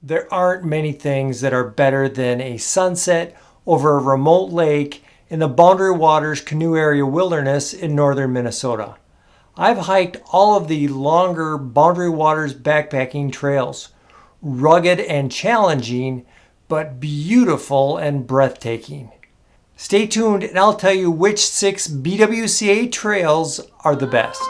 There aren't many things that are better than a sunset over a remote lake in the Boundary Waters Canoe Area Wilderness in northern Minnesota. I've hiked all of the longer Boundary Waters backpacking trails, rugged and challenging, but beautiful and breathtaking. Stay tuned and I'll tell you which 6 BWCA trails are the best.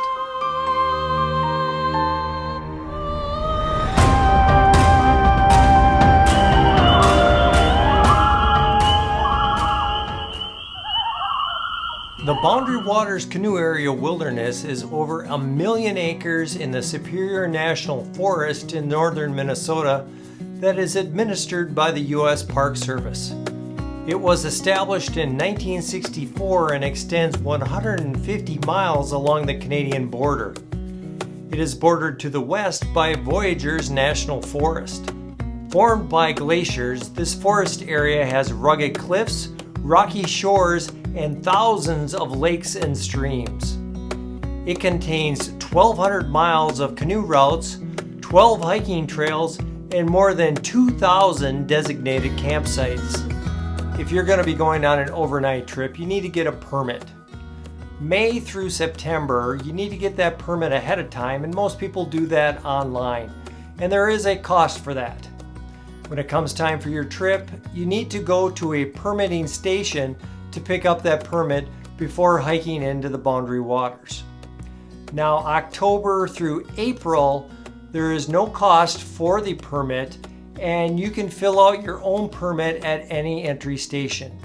The Boundary Waters Canoe Area Wilderness is over 1 million acres in the Superior National Forest in northern Minnesota that is administered by the U.S. Park Service. It was established in 1964 and extends 150 miles along the Canadian border. It is bordered to the west by Voyageurs National Forest. Formed by glaciers, this forest area has rugged cliffs, rocky shores, and thousands of lakes and streams. It contains 1,200 miles of canoe routes, 12 hiking trails, and more than 2,000 designated campsites. If you're going to be going on an overnight trip, you need to get a permit. May through September, you need to get that permit ahead of time, and most people do that online. And there is a cost for that. When it comes time for your trip, you need to go to a permitting station to pick up that permit before hiking into the Boundary Waters. Now, October through April, there is no cost for the permit, and you can fill out your own permit at any entry station.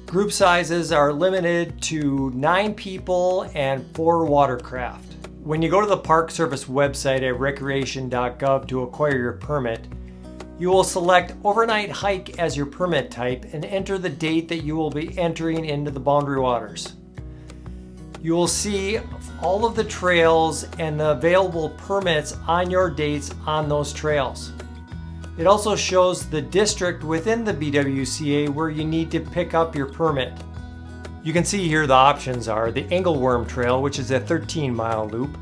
Group sizes are limited to 9 people and 4 watercraft. When you go to the Park Service website at recreation.gov to acquire your permit, you will select overnight hike as your permit type and enter the date that you will be entering into the Boundary Waters. You will see all of the trails and the available permits on your dates on those trails. It also shows the district within the BWCA where you need to pick up your permit. You can see here the options are the Angleworm Trail, which is a 13-mile loop,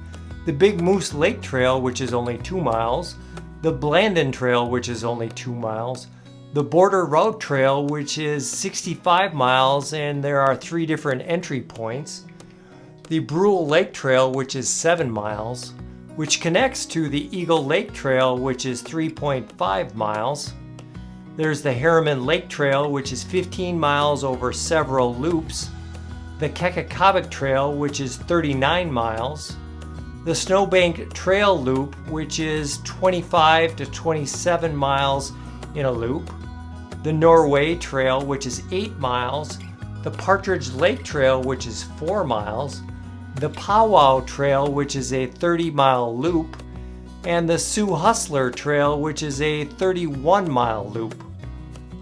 the Big Moose Lake Trail, which is only 2 miles, the Bandit Trail, which is only 2 miles, the Border Route Trail, which is 65 miles and there are 3 different entry points, the Brule Lake Trail, which is 7 miles, which connects to the Eagle Lake Trail, which is 3.5 miles. There's the Harriman Lake Trail, which is 15 miles over several loops, the Keemak Trail, which is 39 miles, the Snowbank Trail Loop, which is 25 to 27 miles in a loop, the Norway Trail, which is 8 miles, the Partridge Lake Trail, which is 4 miles, the Powwow Trail, which is a 30-mile loop, and the Sioux Hustler Trail, which is a 31-mile loop.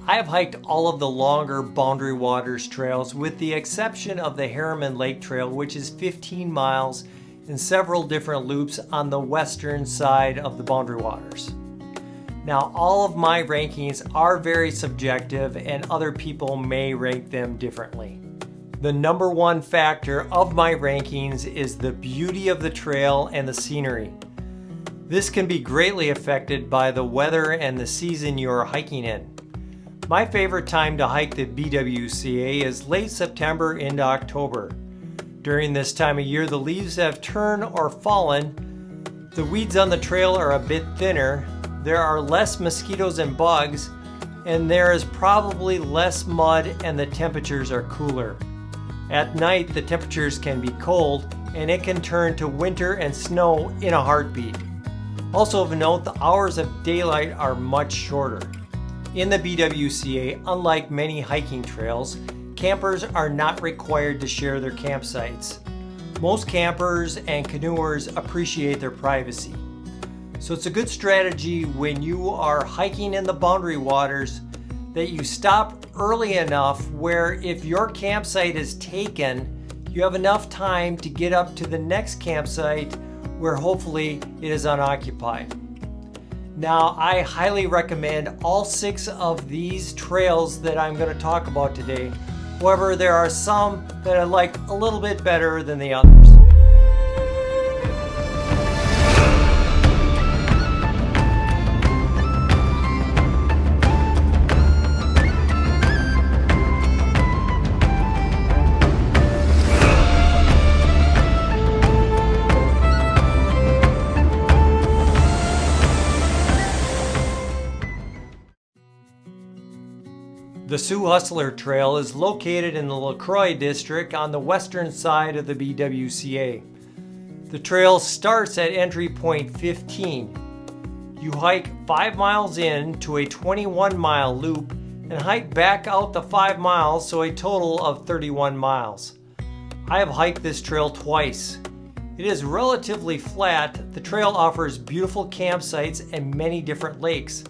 I have hiked all of the longer Boundary Waters trails with the exception of the Harriman Lake Trail, which is 15 miles in several different loops on the western side of the Boundary Waters. Now, all of my rankings are very subjective and other people may rank them differently. The number one factor of my rankings is the beauty of the trail and the scenery. This can be greatly affected by the weather and the season you are hiking in. My favorite time to hike the BWCA is late September into October. During this time of year, the leaves have turned or fallen, the weeds on the trail are a bit thinner, there are less mosquitoes and bugs, and there is probably less mud and the temperatures are cooler. At night, the temperatures can be cold and it can turn to winter and snow in a heartbeat. Also of note, the hours of daylight are much shorter. In the BWCA, unlike many hiking trails, campers are not required to share their campsites. Most campers and canoers appreciate their privacy. So it's a good strategy when you are hiking in the Boundary Waters that you stop early enough where if your campsite is taken, you have enough time to get up to the next campsite where hopefully it is unoccupied. Now, I highly recommend all 6 of these trails that I'm going to talk about today. However, there are some that I like a little bit better than the others. The Sioux Hustler Trail is located in the LaCroix district on the western side of the BWCA. The trail starts at entry point 15. You hike 5 miles in to a 21-mile loop and hike back out the 5 miles, so a total of 31 miles. I have hiked this trail twice. It is relatively flat. The trail offers beautiful campsites and many different lakes.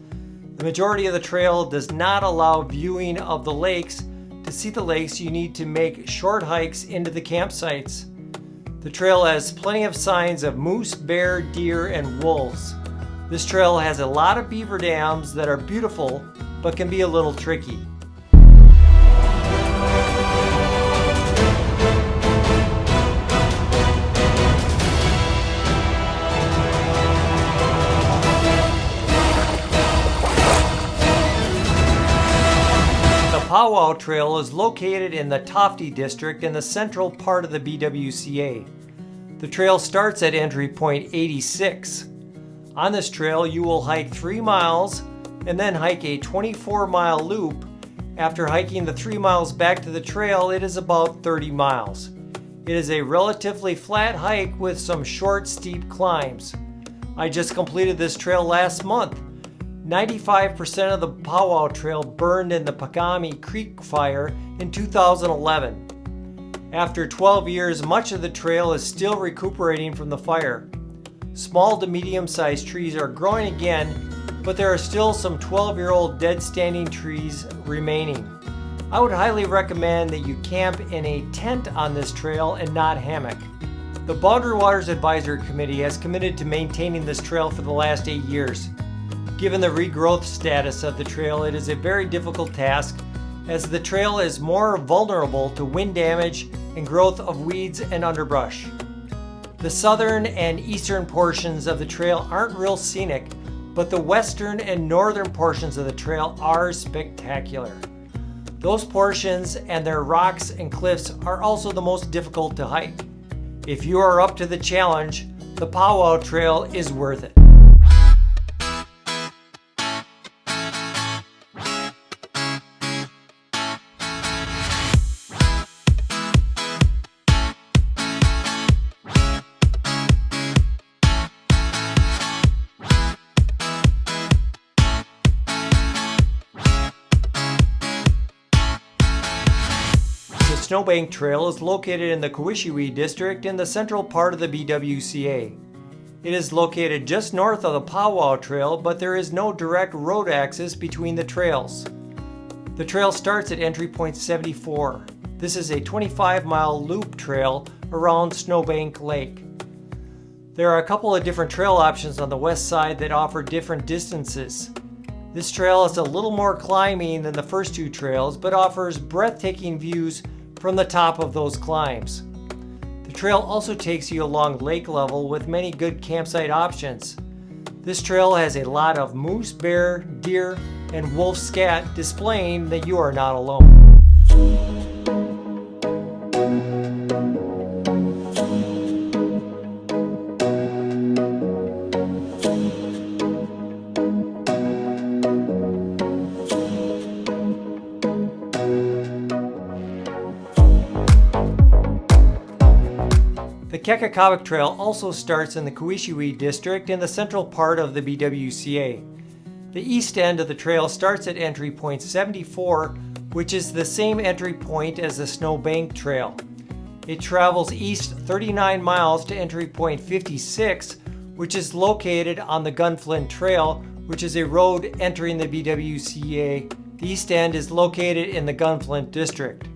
The majority of the trail does not allow viewing of the lakes. To see the lakes, you need to make short hikes into the campsites. The trail has plenty of signs of moose, bear, deer, and wolves. This trail has a lot of beaver dams that are beautiful, but can be a little tricky. The Powwow Trail is located in the Tofty district in the central part of the BWCA. The trail starts at entry point 86. On this trail, you will hike 3 miles and then hike a 24-mile loop. After hiking the 3 miles back to the trail, it is about 30 miles. It is a relatively flat hike with some short, steep climbs. I just completed this trail last month. 95% of the Powwow Trail burned in the Pagami Creek fire in 2011. After 12 years, much of the trail is still recuperating from the fire. Small to medium-sized trees are growing again, but there are still some 12-year-old dead standing trees remaining. I would highly recommend that you camp in a tent on this trail and not hammock. The Boundary Waters Advisory Committee has committed to maintaining this trail for the last 8 years. Given the regrowth status of the trail, it is a very difficult task, as the trail is more vulnerable to wind damage and growth of weeds and underbrush. The southern and eastern portions of the trail aren't real scenic, but the western and northern portions of the trail are spectacular. Those portions and their rocks and cliffs are also the most difficult to hike. If you are up to the challenge, the Powwow Trail is worth it. The Snowbank Trail is located in the Cowichiwi district in the central part of the BWCA. It is located just north of the Powwow Trail, but there is no direct road access between the trails. The trail starts at entry point 74. This is a 25-mile loop trail around Snowbank Lake. There are a couple of different trail options on the west side that offer different distances. This trail is a little more climbing than the first two trails, but offers breathtaking views from the top of those climbs. The trail also takes you along lake level with many good campsite options. This trail has a lot of moose, bear, deer, and wolf scat, displaying that you are not alone. The Keemak Trail also starts in the Cowichiwi district in the central part of the BWCA. The east end of the trail starts at entry point 74, which is the same entry point as the Snowbank Trail. It travels east 39 miles to entry point 56, which is located on the Gunflint Trail, which is a road entering the BWCA. The east end is located in the Gunflint district.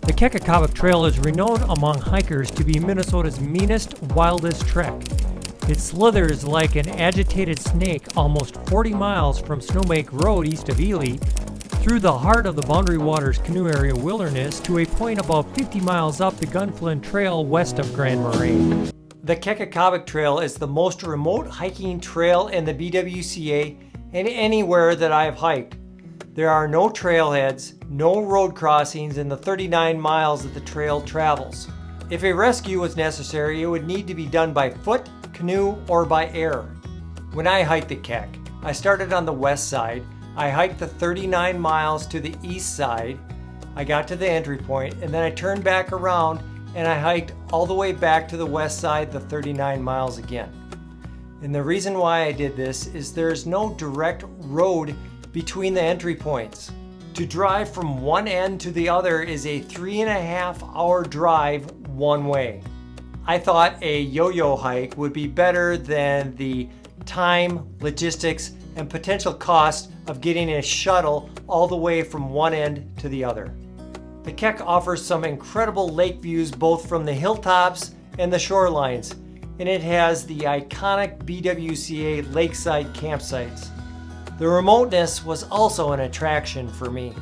The Keemak Trail is renowned among hikers to be Minnesota's meanest, wildest trek. It slithers like an agitated snake almost 40 miles from Snowbank Road east of Ely, through the heart of the Boundary Waters Canoe Area Wilderness to a point about 50 miles up the Gunflint Trail west of Grand Marais. The Keemak Trail is the most remote hiking trail in the BWCA and anywhere that I have hiked. There are no trailheads, no road crossings in the 39 miles that the trail travels. If a rescue was necessary, it would need to be done by foot, canoe, or by air. When I hiked the Keck, I started on the west side, I hiked the 39 miles to the east side. I got to the entry point, and then I turned back around and I hiked all the way back to the west side, the 39 miles again. And the reason why I did this is there's no direct road between the entry points. To drive from one end to the other is a 3.5-hour drive one way. I thought a yo-yo hike would be better than the time, logistics, and potential cost of getting a shuttle all the way from one end to the other. The Keck offers some incredible lake views both from the hilltops and the shorelines, and it has the iconic BWCA lakeside campsites. The remoteness was also an attraction for me.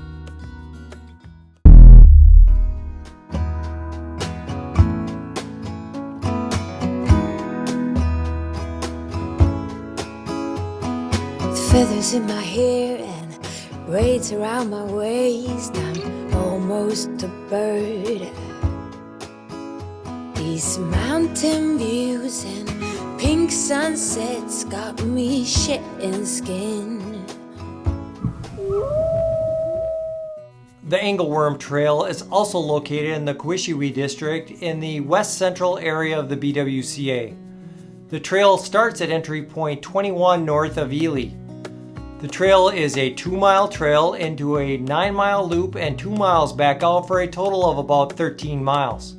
Feathers in my hair and braids around my waist, I'm almost a bird. These mountain views and pink sunsets got me shitting skin. The Angleworm Trail is also located in the Quishiwi district in the west central area of the BWCA. The trail starts at entry point 21 north of Ely. The trail is a 2-mile trail into a 9-mile loop and 2 miles back out for a total of about 13 miles.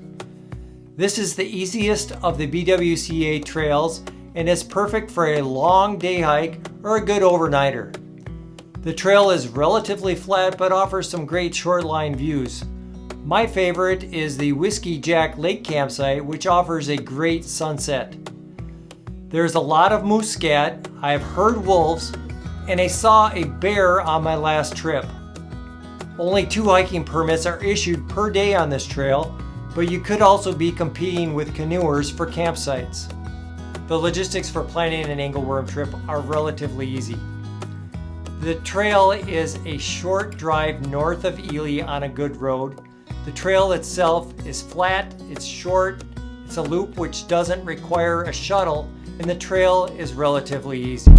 This is the easiest of the BWCA trails and is perfect for a long day hike or a good overnighter. The trail is relatively flat but offers some great shoreline views. My favorite is the Whiskey Jack Lake campsite, which offers a great sunset. There's a lot of moose scat, I've heard wolves, and I saw a bear on my last trip. Only 2 hiking permits are issued per day on this trail, but you could also be competing with canoers for campsites. The logistics for planning an Angleworm trip are relatively easy. The trail is a short drive north of Ely on a good road. The trail itself is flat, it's short, it's a loop which doesn't require a shuttle, and the trail is relatively easy.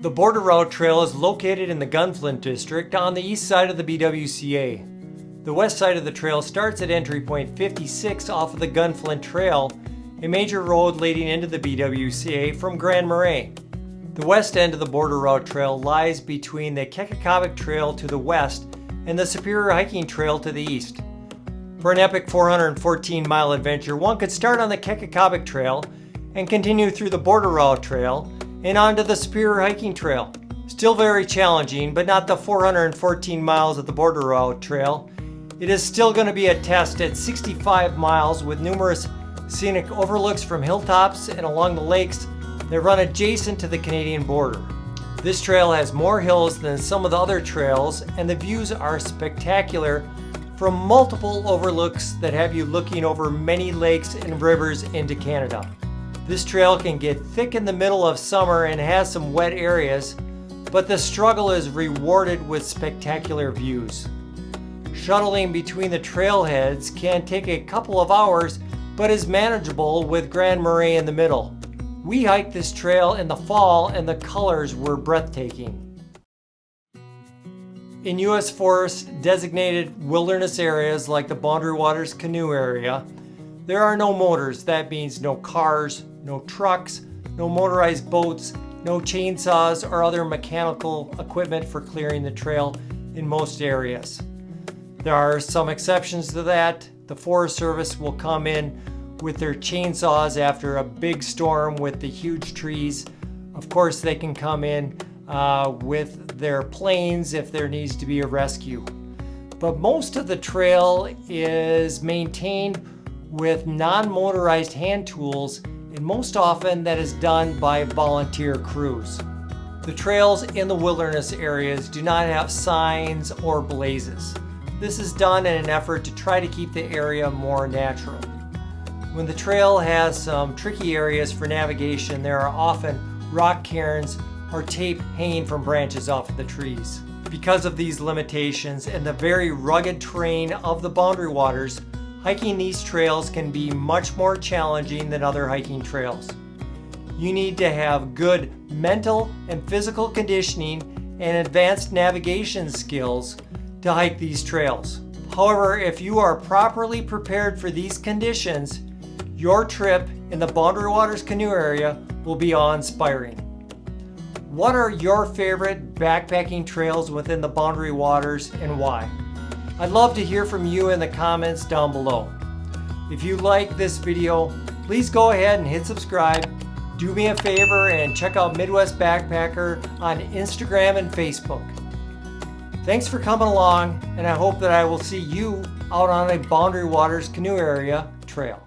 The Border Route Trail is located in the Gunflint district on the east side of the BWCA. The west side of the trail starts at entry point 56 off of the Gunflint Trail, a major road leading into the BWCA from Grand Marais. The west end of the Border Route Trail lies between the Keemak Trail to the west and the Superior Hiking Trail to the east. For an epic 414-mile adventure, one could start on the Keemak Trail and continue through the Border Route Trail and onto the Superior Hiking Trail. Still very challenging, but not the 414 miles of the Border Route Trail. It is still going to be a test at 65 miles with numerous scenic overlooks from hilltops and along the lakes that run adjacent to the Canadian border. This trail has more hills than some of the other trails, and the views are spectacular from multiple overlooks that have you looking over many lakes and rivers into Canada. This trail can get thick in the middle of summer and has some wet areas, but the struggle is rewarded with spectacular views. Shuttling between the trailheads can take a couple of hours, but is manageable with Grand Marais in the middle. We hiked this trail in the fall and the colors were breathtaking. In U.S. forests designated wilderness areas like the Boundary Waters Canoe area, there are no motors. That means no cars, no trucks, no motorized boats, no chainsaws or other mechanical equipment for clearing the trail in most areas. There are some exceptions to that. The Forest Service will come in with their chainsaws after a big storm with the huge trees. Of course, they can come in with their planes if there needs to be a rescue. But most of the trail is maintained with non-motorized hand tools, and most often that is done by volunteer crews. The trails in the wilderness areas do not have signs or blazes. This is done in an effort to try to keep the area more natural. When the trail has some tricky areas for navigation, there are often rock cairns or tape hanging from branches off of the trees. Because of these limitations and the very rugged terrain of the Boundary Waters, hiking these trails can be much more challenging than other hiking trails. You need to have good mental and physical conditioning and advanced navigation skills to hike these trails. However, if you are properly prepared for these conditions, your trip in the Boundary Waters canoe area will be awe-inspiring. What are your favorite backpacking trails within the Boundary Waters and why? I'd love to hear from you in the comments down below. If you like this video, please go ahead and hit subscribe. Do me a favor and check out Midwest Backpacker on Instagram and Facebook. Thanks for coming along, and I hope that I will see you out on a Boundary Waters canoe area trail.